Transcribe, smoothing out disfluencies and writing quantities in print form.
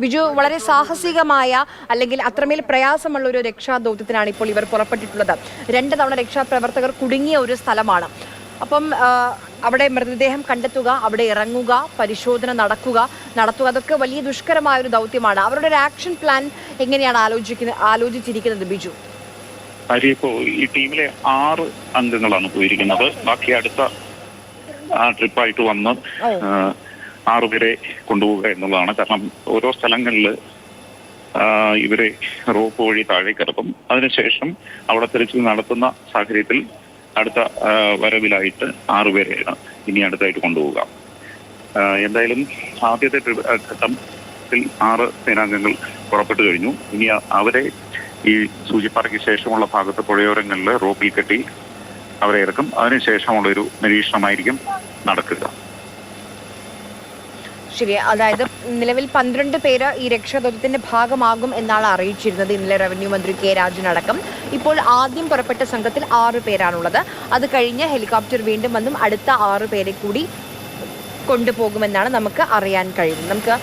ബിജു, വളരെ സാഹസികമായ അല്ലെങ്കിൽ അത്രമേൽ പ്രയാസമുള്ള ഒരു രക്ഷാദൗത്യത്തിനാണ് ഇപ്പോൾ ഇവർ പുറപ്പെട്ടിട്ടുള്ളത്. 2 തവണ രക്ഷാപ്രവർത്തകർ കുടുങ്ങിയ ഒരു സ്ഥലമാണ്. അപ്പം അവിടെ മൃതദേഹം കണ്ടെത്തുക, അവിടെ ഇറങ്ങുക, പരിശോധന നടത്തുക, അതൊക്കെ വലിയ ദുഷ്കരമായ ഒരു ദൗത്യമാണ്. അവരുടെ ഒരു ആക്ഷൻ പ്ലാൻ എങ്ങനെയാണ് ആലോചിച്ചിരിക്കുന്നത് ബിജു? ഇപ്പോൾ ഈ ടീമിലെ 6 അംഗങ്ങളാണ് പോയിരിക്കുന്നത്. ബാക്കി അടുത്ത ട്രിപ്പായിട്ട് വന്ന് 6 പേരെ കൊണ്ടുപോവുക എന്നുള്ളതാണ്. കാരണം ഓരോ സ്ഥലങ്ങളിൽ ഇവരെ റോപ്പ് വഴി താഴേക്ക് ഇറക്കും. അതിനുശേഷം അവിടെ തിരച്ചിൽ നടത്തുന്ന സാഹചര്യത്തിൽ അടുത്ത വരവിലായിട്ട് 6 പേരെയാണ് ഇനി അടുത്തായിട്ട് കൊണ്ടുപോവുക. എന്തായാലും ആദ്യത്തെ ഘട്ടത്തിൽ 6 സേനാംഗങ്ങൾ പുറപ്പെട്ടു കഴിഞ്ഞു. ഇനി അവരെ ഈ സൂചിപ്പാറയ്ക്ക് ശേഷമുള്ള ഭാഗത്ത് പുഴയോരങ്ങളിൽ റോപ്പിൽ കെട്ടി അവരെ ഇറക്കും. അതിനുശേഷമുള്ളൊരു നിരീക്ഷണമായിരിക്കും നടക്കുക. ശരി, അതായത് നിലവിൽ 12 പേര് ഈ രക്ഷാദൗത്യത്തിന്റെ ഭാഗമാകും എന്നാണ് അറിയിച്ചിരുന്നത് ഇന്നലെ റവന്യൂ മന്ത്രി കെ രാജൻ അടക്കം. ഇപ്പോൾ ആദ്യം പുറപ്പെട്ട സംഘത്തിൽ 6 പേരാണുള്ളത്. അത് കഴിഞ്ഞ് ഹെലികോപ്റ്റർ വീണ്ടും വന്നും അടുത്ത 6 പേരെ കൂടി കൊണ്ടുപോകുമെന്നാണ് നമുക്ക് അറിയാൻ കഴിയുന്നത്. നമുക്ക്